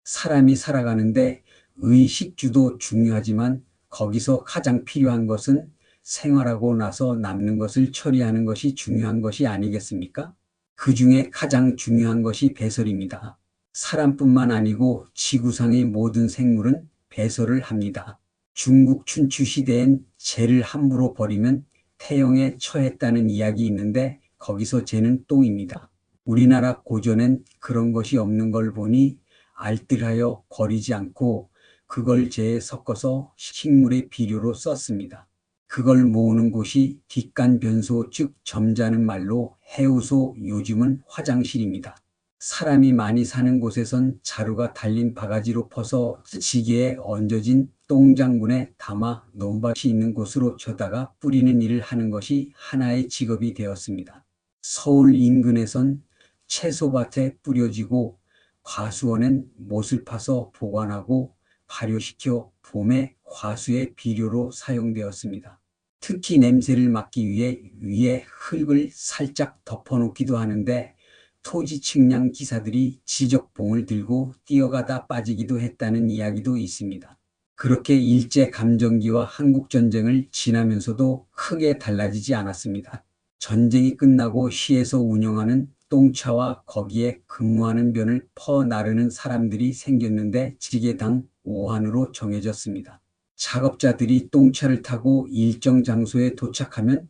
사람이 살아가는데 의식주도 중요하지만 거기서 가장 필요한 것은 생활하고 나서 남는 것을 처리하는 것이 중요한 것이 아니겠습니까? 그 중에 가장 중요한 것이 배설입니다. 사람뿐만 아니고 지구상의 모든 생물은 배설을 합니다. 중국 춘추 시대엔 재를 함부로 버리면 태형에 처했다는 이야기 있는데 거기서 재는 똥입니다. 우리나라 고전엔 그런 것이 없는 걸 보니 알뜰하여 버리지 않고 그걸 재에 섞어서 식물의 비료로 썼습니다. 그걸 모으는 곳이 뒷간변소 즉 점자는 말로 해우소 요즘은 화장실입니다. 사람이 많이 사는 곳에선 자루가 달린 바가지로 퍼서 지게에 얹어진 똥장군에 담아 논밭이 있는 곳으로 쳐다가 뿌리는 일을 하는 것이 하나의 직업이 되었습니다. 서울 인근에선 채소밭에 뿌려지고 과수원엔 못을 파서 보관하고 발효시켜 봄에 화수의 비료로 사용되었습니다. 특히 냄새를 막기 위해 위에 흙을 살짝 덮어놓기도 하는데 토지 측량 기사들이 지적봉을 들고 뛰어가다 빠지기도 했다는 이야기도 있습니다. 그렇게 일제감정기와 한국전쟁을 지나면서도 크게 달라지지 않았습니다. 전쟁이 끝나고 시에서 운영하는 똥차와 거기에 근무하는 변을 퍼 나르는 사람들이 생겼는데 지게당 5한으로 정해졌습니다. 작업자들이 똥차를 타고 일정 장소에 도착하면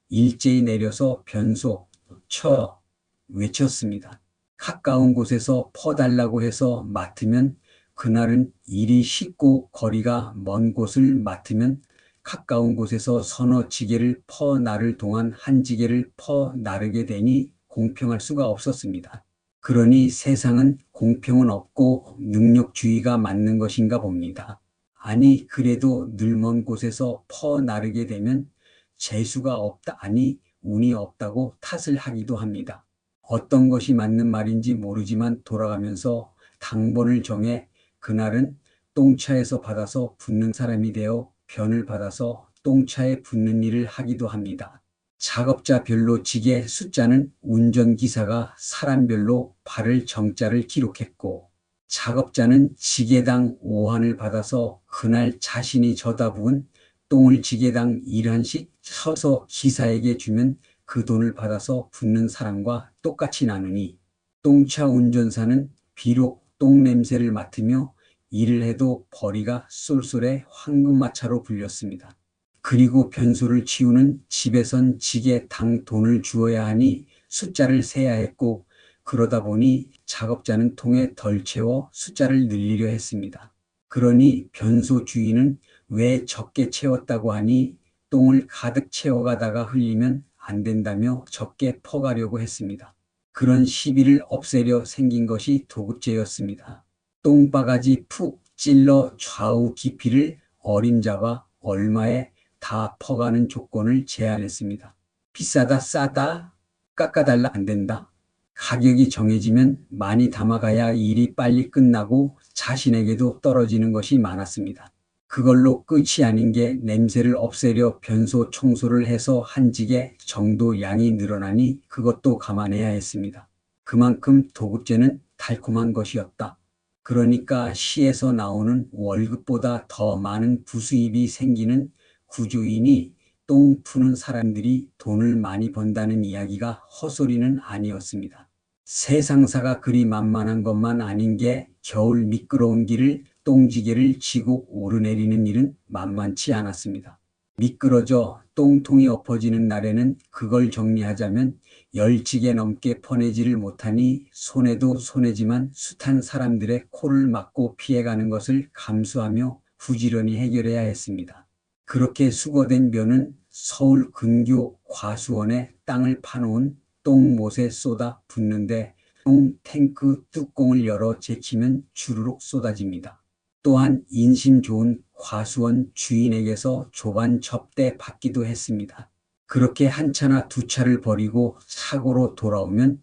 일제히 내려서 변소, 쳐 외쳤습니다. 가까운 곳에서 퍼달라고 해서 맡으면 그날은 일이 쉽고 거리가 먼 곳을 맡으면 가까운 곳에서 서너 지게를 퍼 나를 동안 한 지게를 퍼 나르게 되니 공평할 수가 없었습니다. 그러니 세상은 공평은 없고 능력주의가 맞는 것인가 봅니다. 아니 그래도 늘 먼 곳에서 퍼 나르게 되면 재수가 없다 아니 운이 없다고 탓을 하기도 합니다. 어떤 것이 맞는 말인지 모르지만 돌아가면서 당번을 정해 그날은 똥차에서 받아서 붓는 사람이 되어 변을 받아서 똥차에 붓는 일을 하기도 합니다. 작업자별로 지게 숫자는 운전기사가 사람별로 발을 정자를 기록했고 작업자는 지게당 5한을 받아서 그날 자신이 져다 부은 똥을 지게당 1한씩 쳐서 기사에게 주면 그 돈을 받아서 붓는 사람과 똑같이 나누니 똥차 운전사는 비록 똥 냄새를 맡으며 일을 해도 벌이가 쏠쏠해 황금마차로 불렸습니다. 그리고 변소를 치우는 집에선 지게당 돈을 주어야 하니 숫자를 세야 했고 그러다 보니 작업자는 통에 덜 채워 숫자를 늘리려 했습니다. 그러니 변소 주인은 왜 적게 채웠다고 하니 똥을 가득 채워가다가 흘리면 안 된다며 적게 퍼가려고 했습니다. 그런 시비를 없애려 생긴 것이 도급제였습니다. 똥바가지 푹 찔러 좌우 깊이를 어림잡아 얼마에 다 퍼가는 조건을 제안했습니다. 비싸다 싸다 깎아달라 안 된다. 가격이 정해지면 많이 담아가야 일이 빨리 끝나고 자신에게도 떨어지는 것이 많았습니다. 그걸로 끝이 아닌 게 냄새를 없애려 변소 청소를 해서 한 지게 정도 양이 늘어나니 그것도 감안해야 했습니다. 그만큼 도급제는 달콤한 것이었다. 그러니까 시에서 나오는 월급보다 더 많은 부수입이 생기는 구조이니 똥 푸는 사람들이 돈을 많이 번다는 이야기가 헛소리는 아니었습니다. 세상사가 그리 만만한 것만 아닌 게 겨울 미끄러운 길을 똥지게를 지고 오르내리는 일은 만만치 않았습니다. 미끄러져 똥통이 엎어지는 날에는 그걸 정리하자면 10지게 넘게 퍼내지를 못하니 손해도 손해지만 숱한 사람들의 코를 막고 피해가는 것을 감수하며 부지런히 해결해야 했습니다. 그렇게 수거된 벼는 서울 근교 과수원에 땅을 파놓은 똥못에 쏟아 붓는데 똥탱크 뚜껑을 열어 제치면 주르륵 쏟아집니다. 또한 인심 좋은 과수원 주인에게서 조반 접대 받기도 했습니다. 그렇게 한 차나 두 차를 버리고 사고로 돌아오면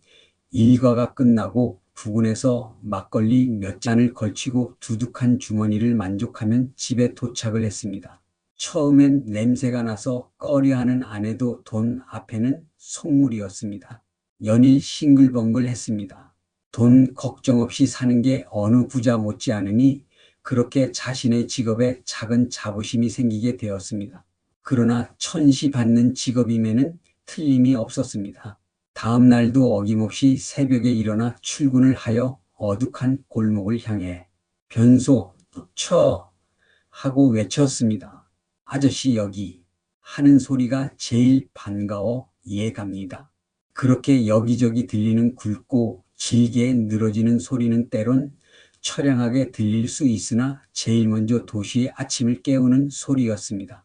일과가 끝나고 부근에서 막걸리 몇 잔을 걸치고 두둑한 주머니를 만족하면 집에 도착을 했습니다. 처음엔 냄새가 나서 꺼려하는 아내도 돈 앞에는 속물이었습니다. 연일 싱글벙글했습니다. 돈 걱정 없이 사는 게 어느 부자 못지않으니 그렇게 자신의 직업에 작은 자부심이 생기게 되었습니다. 그러나 천시받는 직업임에는 틀림이 없었습니다. 다음 날도 어김없이 새벽에 일어나 출근을 하여 어둑한 골목을 향해 변소, 쳐! 하고 외쳤습니다. 아저씨 여기 하는 소리가 제일 반가워 이해갑니다. 그렇게 여기저기 들리는 굵고 길게 늘어지는 소리는 때론 처량하게 들릴 수 있으나 제일 먼저 도시의 아침을 깨우는 소리였습니다.